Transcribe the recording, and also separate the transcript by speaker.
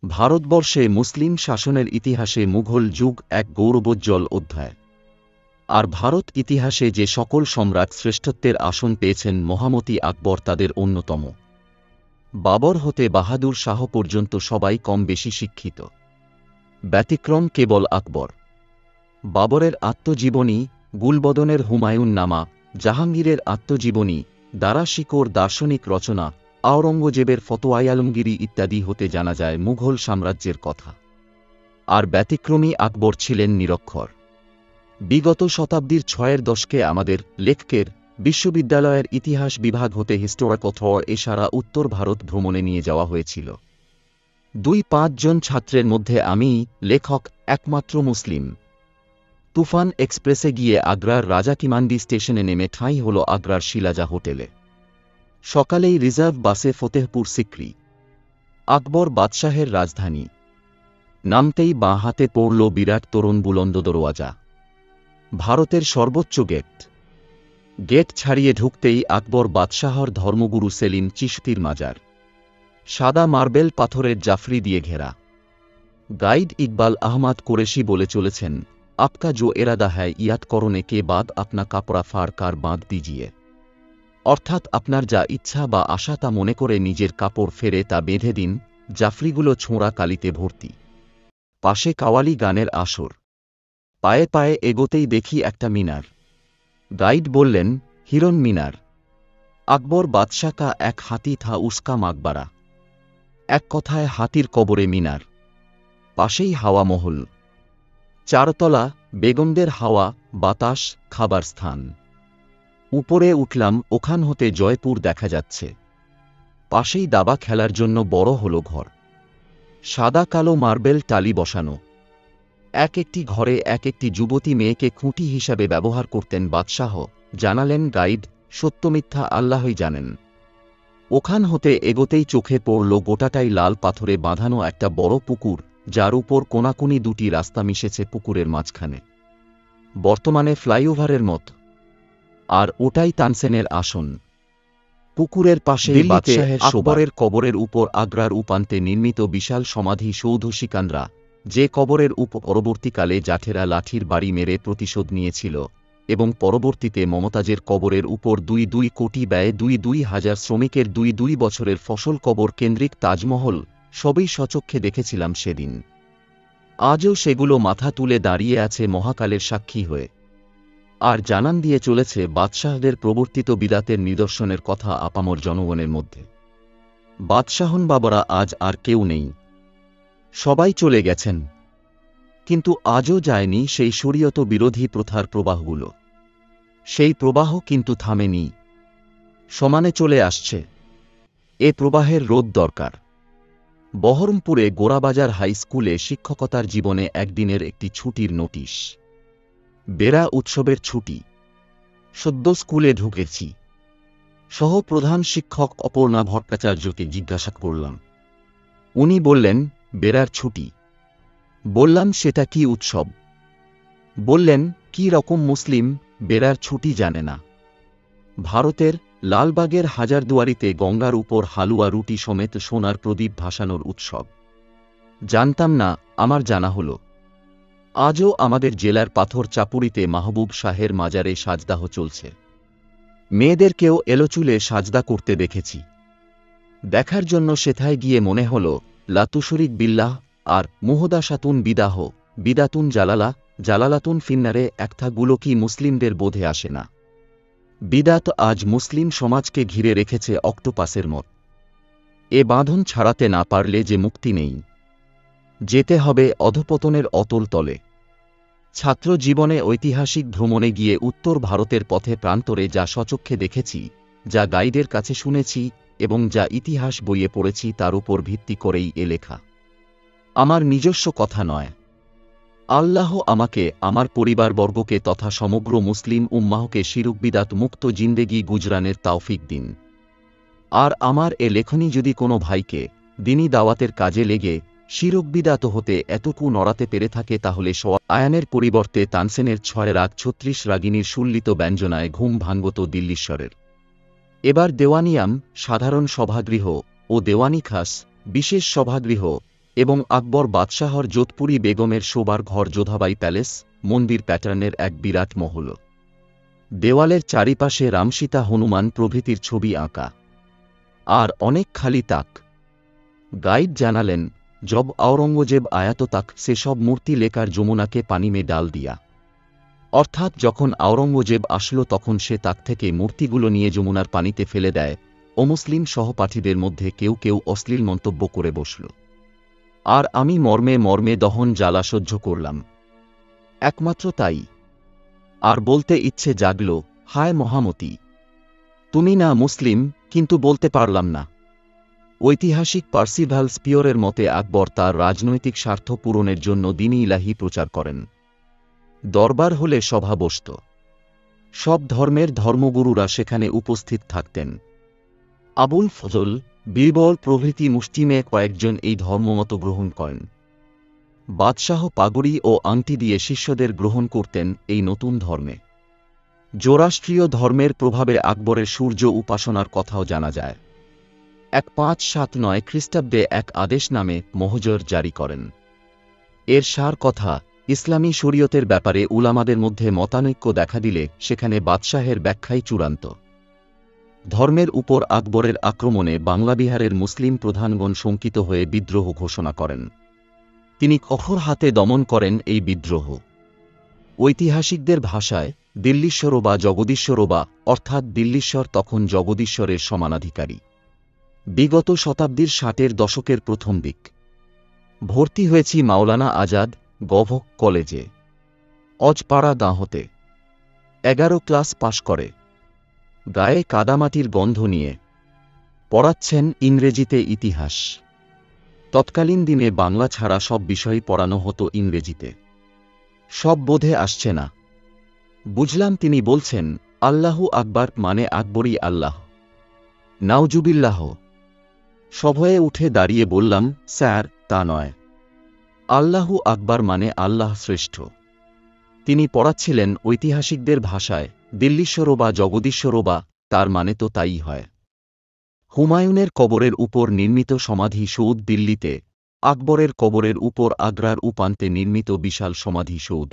Speaker 1: ভারতবর্ষে মুসলিম শাসনের ইতিহাসে মুঘল যুগ এক গৌরবোজ্জ্বল অধ্যায়। আর ভারত ইতিহাসে যে সকল সম্রাট শ্রেষ্ঠত্বের আসন পেয়েছেন মহামতি আকবর তাদের অন্যতম। বাবর হতে বাহাদুর শাহ পর্যন্ত সবাই কম বেশি শিক্ষিত। ব্যতিক্রম কেবল আকবর। বাবরের আত্মজীবনী, গুলবদনের হুমায়ুন নামা, জাহাঙ্গীরের আত্মজীবনী, দারা শিকোর দার্শনিক রচনা, আওরঙ্গজেবের ফতোয়াই আলমগিরি ইত্যাদি হতে জানা যায় মুঘল সাম্রাজ্যের কথা। আর ব্যতিক্রমী আকবর ছিলেন নিরক্ষর। বিগত শতাব্দীর 6-এর দশকে আমাদের লেখকের বিশ্ববিদ্যালয়ের ইতিহাস বিভাগ হতে হিস্টোরিক্যাল এ সারা উত্তর ভারত ভ্রমণে নিয়ে যাওয়া হয়েছিল। 2-5 জন ছাত্রের মধ্যে আমি, লেখক, একমাত্র মুসলিম। তুফান এক্সপ্রেসে গিয়ে আগ্রার রাজা কিমান্ডি স্টেশনে নেমে ঠাঁই হল আগ্রার শিলাজা হোটেলে। সকালেই রিজার্ভ বাসে ফতেহপুর সিক্রি, আকবর বাদশাহের রাজধানী। নামতেই বাঁ হাতে পড়ল বিরাট তরুণ বুলন্দ দরওয়াজা, ভারতের সর্বোচ্চ গেট। গেট ছাড়িয়ে ঢুকতেই আকবর বাদশাহর ধর্মগুরু সেলিম চিশতির মাজার, সাদা মার্বেল পাথরের জাফরি দিয়ে ঘেরা। গাইড ইকবাল আহমদ কুরেশি বলে চলেছেন, আপকা জো এরাদা হ্যায় ইয়াদ করনে কে বাদ আপনা কাপড়া ফার কার বাঁধ দিজিয়ে। অর্থাৎ আপনার যা ইচ্ছা বা আশা তা মনে করে নিজের কাপড় ফেরে তা বেঁধে দিন। জাফরিগুলো ছোঁড়া কালিতে ভর্তি। পাশে কাওয়ালি গানের আসর। পায়ে পায়ে এগোতেই দেখি একটা মিনার। গাইড বললেন, হিরণ মিনার। আকবর বাদশাহ কা এক হাতি থা উস্কা মাকবারা। এক কথায় হাতির কবরে মিনার। পাশেই হাওয়া মহল, 4 তলা, বেগমদের হাওয়া, বাতাস, খাবার স্থান। উপরে উঠলাম, ওখান হতে জয়পুর দেখা যাচ্ছে। পাশেই দাবা খেলার জন্য বড় হল ঘর, সাদা কালো মার্বেল টালি বসানো। এক একটি ঘরে এক একটি যুবতী মেয়েকে খুঁটি হিসাবে ব্যবহার করতেন বাদশাহ, জানালেন গাইড। সত্যমিথ্যা আল্লাহই জানেন। ওখান হতে এগোতেই চোখে পড়ল গোটাটাই লাল পাথরে বাঁধানো একটা বড় পুকুর, যার উপর কোনাকুনি 2টি রাস্তা মিশেছে পুকুরের মাঝখানে, বর্তমানে ফ্লাইওভারের মত। আর ওটাই তানসেনের আসন। পুকুরের পাশে বাদশাহের আকবরের কবরের উপর আগ্রার উপান্তে নির্মিত বিশাল সমাধি সৌধ সিকান্দ্রা, যে কবরের উপর পরবর্তীকালে জাঠেরা লাঠির বাড়ি মেরে প্রতিশোধ নিয়েছিল, এবং পরবর্তীতে মমতাজের কবরের উপর 2 কোটি ব্যয়ে 2,000 শ্রমিকের 2 বছরের ফসল কবর কেন্দ্রিক তাজমহল, সবই স্বচক্ষে দেখেছিলাম সেদিন। আজও সেগুলো মাথা তুলে দাঁড়িয়ে আছে মহাকালের সাক্ষী হয়ে, আর জানান দিয়ে চলেছে বাদশাহদের প্রবর্তিত বিদাতের নিদর্শনের কথা আপামর জনগণের মধ্যে। বাদশাহন বাবরা আজ আর কেউ নেই, সবাই চলে গেছেন। কিন্তু আজও যায়নি সেই শরীয়ত বিরোধী প্রথার প্রবাহগুলো। সেই প্রবাহ কিন্তু থামেনি, সমানে চলে আসছে। এ প্রবাহের রোধ দরকার। বহরমপুরে গোরাবাজার হাই স্কুলে শিক্ষকতার জীবনে একদিনের একটি ছুটির নোটিশ। বেড়া উৎসবের ছুটি। সদ্য স্কুলে ঢুকেছি। সহ প্রধান শিক্ষক অপর্ণা ভট্টাচার্যকে জিজ্ঞাসা করলাম। উনি বললেন, বেড়ার ছুটি। বললাম, সেটা কি উৎসব? বললেন, কি রকম মুসলিম বেড়ার ছুটি জানে না? ভারতের লালবাগের হাজারদুয়ারিতে গঙ্গার উপর হালুয়া রুটি সমেত সোনার প্রদীপ ভাসানোর উৎসব। জানতাম না, আমার জানা হল। আজও আমাদের জেলার পাথর চাপুরিতে মাহবুব শাহের মাজারে সাজদাহ চলছে। মেয়েদেরকেও এলোচুলে সাজদা করতে দেখেছি। দেখার জন্য সেথায় গিয়ে মনে হল, লাতুশরিক বিল্লাহ আর মুহদাসাতুন বিদাহ, বিদাতুন জালালা, জালালাতুন ফিন্নারে একথাগুলো কি মুসলিমদের বোধে আসে না? বিদাত আজ মুসলিম সমাজকে ঘিরে রেখেছে অক্টোপাসের মত। এ বাঁধন ছাড়াতে না পারলে যে মুক্তি নেই। যেতে হবে অধঃপতনের অতল তলে। ছাত্র জীবনে ঐতিহাসিক ভ্রমণে গিয়ে উত্তর ভারতের পথে প্রান্তরে যা স্বচক্ষে দেখেছি, যা গাইডের কাছে শুনেছি এবং যা ইতিহাস বইয়ে পড়েছি, তার উপর ভিত্তি করেই এ লেখা। আমার নিজস্ব কথা নয়। আল্লাহ আমাকে, আমার পরিবারবর্গকে তথা সমগ্র মুসলিম উম্মাহকে শিরক বিদাত মুক্ত জিন্দেগি গুজরানের তাওফিক দিন। আর আমার এ লেখনী যদি কোনো ভাইকে দিনী দাওয়াতের কাজে লেগে শিরক বিদাত হতে এতটুকু নড়াতে পেরে থাকে, তাহলে আয়ানের পরিবর্তে তানসেনের 6 রাগ 36 রাগিনীর সুল্লিত ব্যঞ্জনায় ঘুম ভাঙ্গত দিল্লীশ্বরের। এবার দেওয়ানিয়াম, সাধারণ সভাগৃহ ও দেওয়ানি খাস, বিশেষ সভাগৃহ এবং আকবর বাদশাহর যোধপুরী বেগমের শোবার ঘর যোধাবাই প্যালেস, মন্দির প্যাটার্নের এক বিরাট মহল। দেওয়ালের চারিপাশে রামসীতা হনুমান প্রভৃতির ছবি আঁকা। আর অনেক খালি তাক। গাইড জানালেন, জব আওরঙ্গজেব আয়াত তাক সেসব মূর্তি লেকার যমুনাকে পানি মে ডাল দিয়া। অর্থাৎ যখন আওরঙ্গজেব আসলো তখন সে তাক থেকে মূর্তিগুলো নিয়ে যমুনার পানিতে ফেলে দেয়। অমুসলিম সহপাঠীদের মধ্যে কেউ কেউ অশ্লীল মন্তব্য করে বসল। আর আমি মর্মে মর্মে দহন জ্বালা সহ্য করলাম। একমাত্র তাই। আর বলতে ইচ্ছে জাগল, হায় মহামতি, তুমি না মুসলিম, কিন্তু বলতে পারলাম না। ঐতিহাসিক পার্সিভাল স্পিয়রের মতে আকবর তার রাজনৈতিক স্বার্থ পূরণের জন্য দ্বীন-ই ইলাহী প্রচার করেন। দরবার হলে সভা বসত। সব ধর্মের ধর্মগুরুরা সেখানে উপস্থিত থাকতেন। আবুল ফজল, বীরবল প্রভৃতি মুষ্টিমেয় কয়েকজন এই ধর্মমত গ্রহণ করেন। বাদশাহ পাগড়ি ও আংটি দিয়ে শিষ্যদের গ্রহণ করতেন এই নতুন ধর্মে। জোরাষ্ট্রীয় ধর্মের প্রভাবে আকবরের সূর্য উপাসনার কথাও জানা যায়। 1579 খ্রিস্টাব্দে এক আদেশ নামে মহজর জারি করেন। এর সার কথা, ইসলামী শরীয়তের ব্যাপারে উলামাদের মধ্যে মতানৈক্য দেখা দিলে সেখানে বাদশাহের ব্যাখ্যাই চূড়ান্ত। ধর্মের উপর আকবরের আক্রমণে বাংলাবিহারের মুসলিম প্রধানগণ শঙ্কিত হয়ে বিদ্রোহ ঘোষণা করেন। তিনি কঠোর হাতে দমন করেন এই বিদ্রোহ। ঐতিহাসিকদের ভাষায় দিল্লীশ্বর বা জগদীশ্বর বা অর্থাৎ দিল্লীশ্বর তখন জগদীশ্বরের সমানাধিকারী। বিগত শতাব্দীর 60-এর দশকের প্রথম দিক। ভর্তি হয়েছি মাওলানা আজাদ গভর্নমেন্ট কলেজে, অজপাড়া গাঁহতে। 11 ক্লাস পাশ করে। গায়ে কাদামাটির গন্ধ নিয়ে পড়াচ্ছেন ইংরেজিতে ইতিহাস। তৎকালীন দিনে বাংলা ছাড়া সব বিষয়ই পড়ানো হতো ইংরেজিতে। সব বোধে আসছে না। বুঝলাম তিনি বলছেন, আল্লাহু আকবার মানে আকবরই আল্লাহ। নাউজুবিল্লাহ। সভয়ে উঠে দাঁড়িয়ে বললাম, স্যার, তা নয়। আল্লাহু আকবার মানে আল্লাহ শ্রেষ্ঠ। তিনি পড়াচ্ছিলেন ঐতিহাসিকদের ভাষায়, দিল্লীশ্বর বা জগদীশ্বর বা, তার মানে তো তাই হয়। হুমায়ুনের কবরের উপর নির্মিত সমাধি সৌধ দিল্লিতে, আকবরের কবরের উপর আগ্রার উপান্তে নির্মিত বিশাল সমাধি সৌধ।